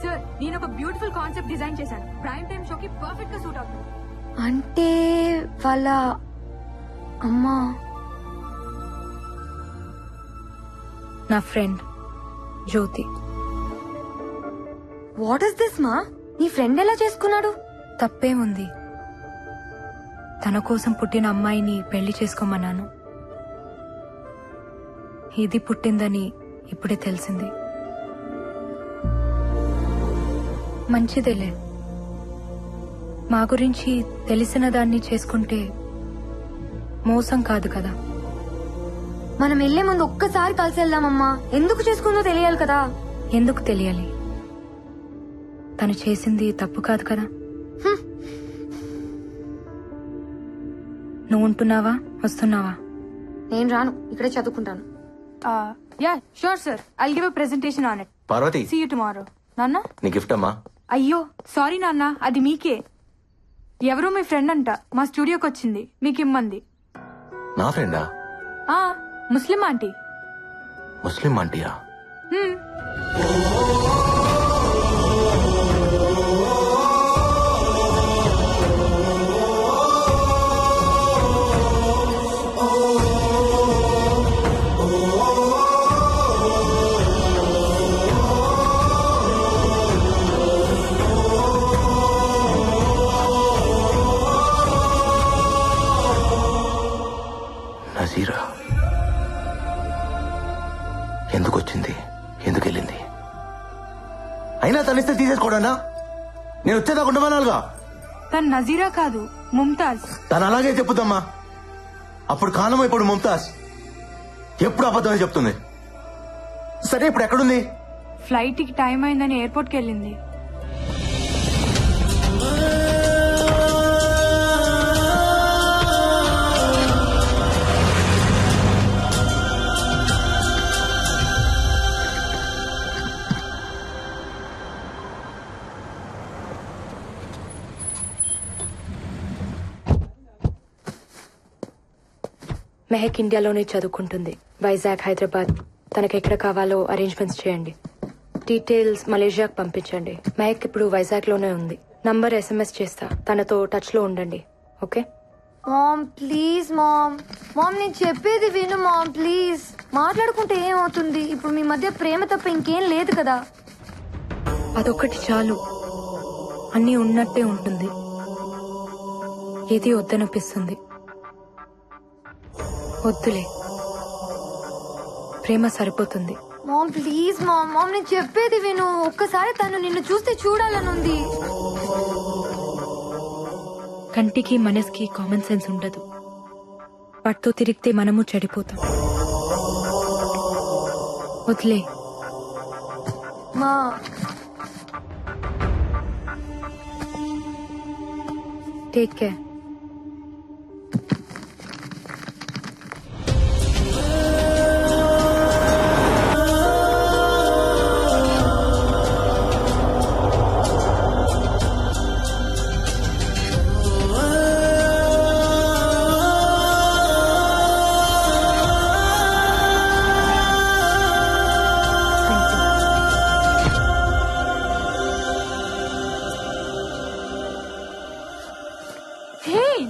Sir నేను ఒక beautiful concept design చేశాను. ప్రైమ్ టైమ్ షోకి పర్ఫెక్ట్ గా సూట్ అవుతుంది. అంటే వాళ్ళ అమ్మా నా friend Jyothi. What is this మా? నీ ఫ్రెండ్ ఎలా చేసుకున్నాడు? తప్పేముంది, తన కోసం పుట్టిన అమ్మాయిని పెళ్లి చేసుకోమన్నాను. ఇది పుట్టిందని ఇప్పుడే తెలిసింది. మంచిదేలే, మా గురించి తెలిసిన దాన్ని చేసుకుంటే మోసం కాదు కదా. మనం వెళ్లే ముందు ఒక్కసారి కలిసి వెళ్దామమ్మా. ఎందుకు చేసుకుందో తెలియాలి కదా. ఎందుకు తెలియాలి? తను చేసింది తప్పు కాదు కదా. నువ్వు ఉంటున్నావా, వస్తున్నావా? నేను రాను, ఇక్కడే చదువుకుంటాను. Yeah sure sir, I give a presentation on it. Parvathi, see you tomorrow. నాన్న, నీ గిఫ్ట్ అమ్మా. అయ్యో సారీ నాన్న, అది మీకే. ఎవరో మీ ఫ్రెండ్ అంట, మా స్టూడియోకి వచ్చింది, మీకు ఇమ్మంది. నా ఫ్రెండా? ముస్లిం ఆంటీ. ముస్లిం ఆంటీయా? నజీరా ఎందుకు వచ్చింది, ఎందుకు వెళ్ళింది? అయినా తనిస్తే తీసేసుకోవడానా? నేను వచ్చేదాకా ఉండమనాలుగా. తను నజీరా కాదు, ముంతాజ్. తను అలాగే చెప్పుదమ్మా. అప్పుడు కానమో ఇప్పుడు ముంతాజ్. ఎప్పుడు అబద్ధమే చెప్తుంది. సరే ఇప్పుడు ఎక్కడుంది? ఫ్లైట్ కి టైం అయిందని ఎయిర్పోర్ట్ కి వెళ్ళింది. మెహక్ ఇండియాలోనే చదువుకుంటుంది, వైజాగ్, హైదరాబాద్. తనకి ఎక్కడ కావాలో అరేంజ్మెంట్స్ చేయండి. డీటెయిల్స్ మలేషియాకి పంపించండి. మెహక్ ఇప్పుడు వైజాగ్ లోనే ఉంది. నంబర్ SMS చేస్తా, తనతో టచ్ లో ఉండండి. Okay ma'am please ma'am. Ma'am నేను చెప్పేది విను మామ్ ప్లీజ్. మాట్లాడుకుంటే ఏమవుతుంది? ఇప్పుడు మీ మధ్య ప్రేమ తప్ప ఇంకేం లేదు కదా. అదొక్కటి చాలు, అన్నీ ఉన్నట్టే ఉంటుంది. ఏది వద్దనిపిస్తుంది. వద్దులే, ప్రేమ సరిపోతుంది. Ma'am please ma'am. మామ్ నేను చెప్పేది విను. ఒక్కసారి తను నిన్ను చూస్తే చూడాలనుంది. కంటికి మనసుకి కామన్ సెన్స్ ఉండదు. వాటితో తిరిగితే మనము చెడిపోతాం. వదిలే. మా టేక్ కేర్.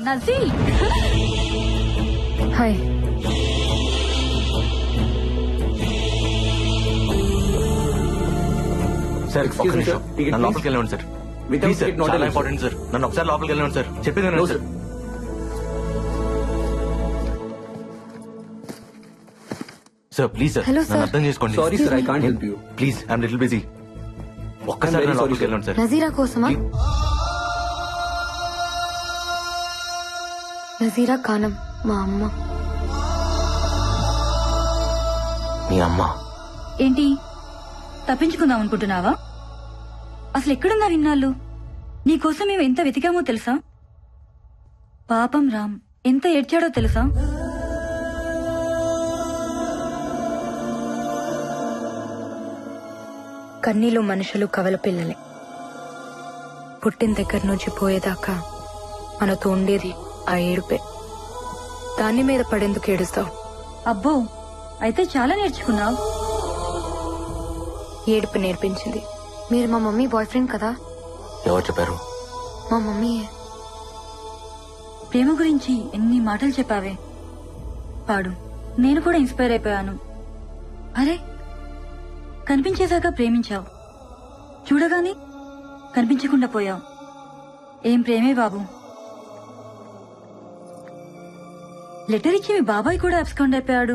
నజీల్, హాయ్. సార్ ఒక్క నిమిషం, నన్ను లోపలికి వెళ్ళండి సార్. ప్లీజ్ సార్, చాలా ఇంపార్టెంట్ సార్. నన్ను ఒకసారి లోపలికి వెళ్ళండి సార్. చెప్పేది వినండి sir. Sir please sir, Hello, నన్ను sir. అర్థం చేసుకోండి. Sorry sir, I can't help you. Please, I'm little busy. ఒక్కసారి very నన్ను sorry, లోపలికి sir. వెళ్ళండి సార్. నజీరా కోసమా? నజీరా కానం మా అమ్మ. మీ అమ్మ? ఏంటి తప్పించుకుందాం అనుకుంటున్నావా? అసలు ఎక్కడున్నారు ఇన్నాళ్ళు? నీకోసం మేము ఎంత వెతికామో తెలుసా? పాపం రామ్ ఎంత ఏడ్చాడో తెలుసా? కన్నీలు మనుషులు కవల పిల్లలే. పుట్టిన దగ్గర నుంచి పోయేదాకా మనతో ఉండేది ఆ ఏడుపే. దాని మీద పడేందుకు ఏడుస్తావు? అబ్బో, అయితే చాలా నేర్చుకున్నావు. ఏడుపు నేర్పించింది. మీరు మా మమ్మీ బాయ్ ఫ్రెండ్ కదా? ఎవరు చెప్పారు? మా మమ్మీయే. ప్రేమ గురించి ఎన్ని మాటలు చెప్పావే. పాడు. నేను కూడా ఇన్స్పైర్ అయిపోయాను. అరే, కనిపించేశాక ప్రేమించావు, చూడగానే కనిపించకుండా పోయావు. ఏం ప్రేమే బాబు. లెటర్ ఇచ్చి మీ బాబాయ్ కూడా అబ్స్కాండ్ అయిపోయాడు.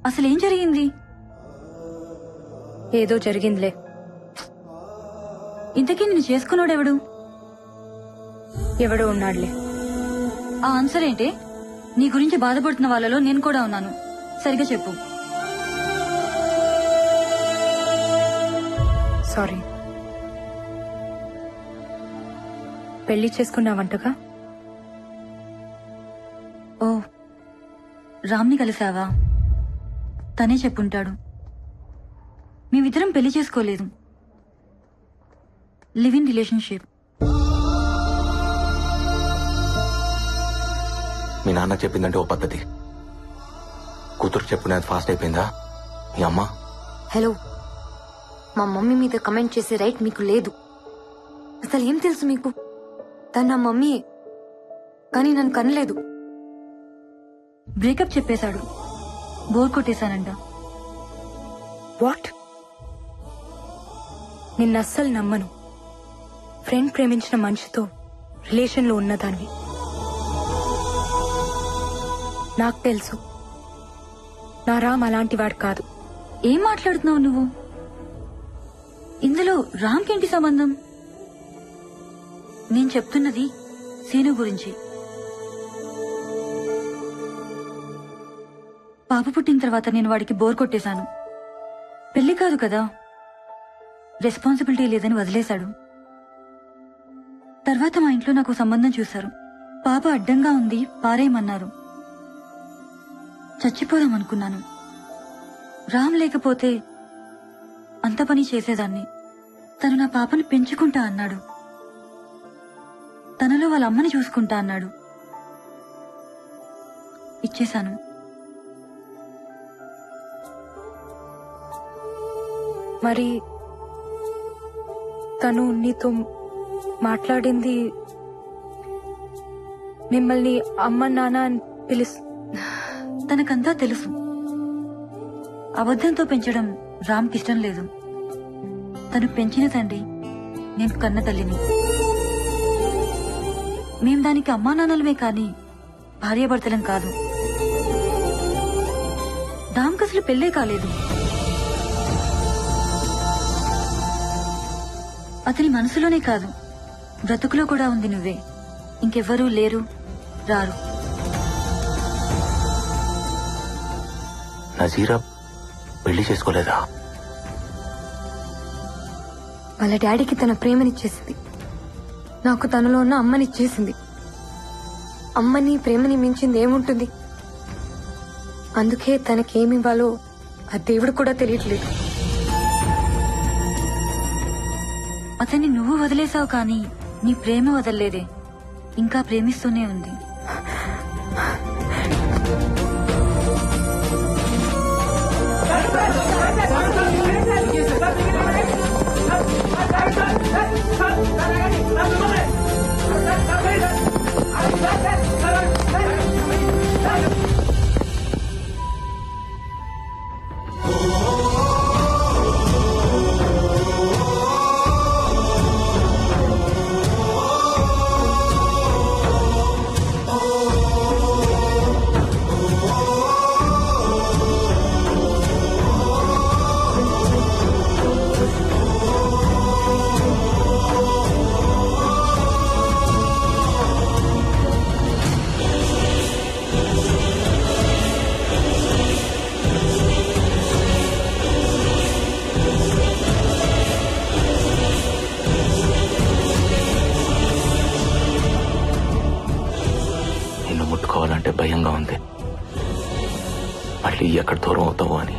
అసలేం జరిగింది? ఏదో జరిగిందిలే. ఇంతకీ నిన్ను చేసుకున్నాడెవడు? ఎవడో ఉన్నాడులే. ఆ ఆన్సర్ ఏంటి? నీ గురించి బాధపడుతున్న వాళ్ళలో నేను కూడా ఉన్నాను. సరిగా చెప్పు. సారీ. పెళ్లి చేసుకున్నావంటగా? ఓ, రామ్ని కలిసావా? తనే చెప్పుంటాడు. మేమిద్దరం పెళ్లి చేసుకోలేదు, లివ్ ఇన్ రిలేషన్షిప్. మీ నాన్న చెప్పిందంటే ఓ పద్ధతి, కూతురు చెప్పుకునేది ఫాస్ట్ అయిపోయిందా మీ అమ్మ? హలో, మా మమ్మీ మీద కమెంట్ చేసే రైట్ మీకు లేదు. అసలు ఏం తెలుసు మీకు? తను నా మమ్మీ, కానీ నన్ను కనలేదు. బ్రేకప్ చెప్పేశాడు. బోర్ కొట్టేశానంట. వాట్? నిన్నస్సలు నమ్మను. ఫ్రెండ్ ప్రేమించిన మనిషితో రిలేషన్లో ఉన్నదాన్ని. నాకు తెలుసు నా రామ్ అలాంటి వాడు కాదు. ఏం మాట్లాడుతున్నావు నువ్వు? ఇందులో రామ్కేంటి సంబంధం? నేను చెప్తున్నది సీను గురించి. పాప పుట్టిన తర్వాత నేను వాడికి బోర్ కొట్టేశాను. పెళ్లి కాదు కదా, రెస్పాన్సిబిలిటీ లేదని వదిలేశాడు. తర్వాత మా ఇంట్లో నాకు సంబంధం చూశారు. పాప అడ్డంగా ఉంది, పారేయమన్నారు. చచ్చిపోదాం అనుకున్నాను. రామ్ లేకపోతే అంత పని చేసేదాన్ని. తను నా పాపని పెంచుకుంటా అన్నాడు. తనలో వాళ్ళ అమ్మని చూసుకుంటా అన్నాడు. ఇచ్చేశాను. మరి తను నీతో మాట్లాడింది, మిమ్మల్ని అమ్మ నాన్న అని తనకంతా తెలుసు. అబద్ధంతో పెంచడం రామ్కి ఇష్టం లేదు. తను పెంచిన తండ్రి, నేను కన్న తల్లిని. మేం దానికి అమ్మా నాన్నలమే కాని భార్యాభర్తలం కాదు. రామ్కి అసలు పెళ్ళే కాలేదు. అతని మనసులోనే కాదు, బ్రతుకులో కూడా ఉంది నువ్వే. ఇంకెవ్వరూ లేరు, రారు. నజీరా పెళ్లి చేసుకోలేదా? వాళ్ళ డాడీకి తన ప్రేమనిచ్చేసింది, నాకు తనలో ఉన్న అమ్మనిచ్చేసింది. అమ్మని ప్రేమని మించింది ఏముంటుంది? అందుకే తనకేమివ్వాలో ఆ దేవుడు కూడా తెలియట్లేదు. అతన్ని నువ్వు వదిలేసావు కానీ నీ ప్రేమ వదల్లేదే, ఇంకా ప్రేమిస్తూనే ఉంది. నిన్ను ముట్టుకోవాలంటే భయంగా ఉంది, మళ్ళీ ఎక్కడ దూరం అవుతావో అని.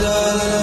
గజానన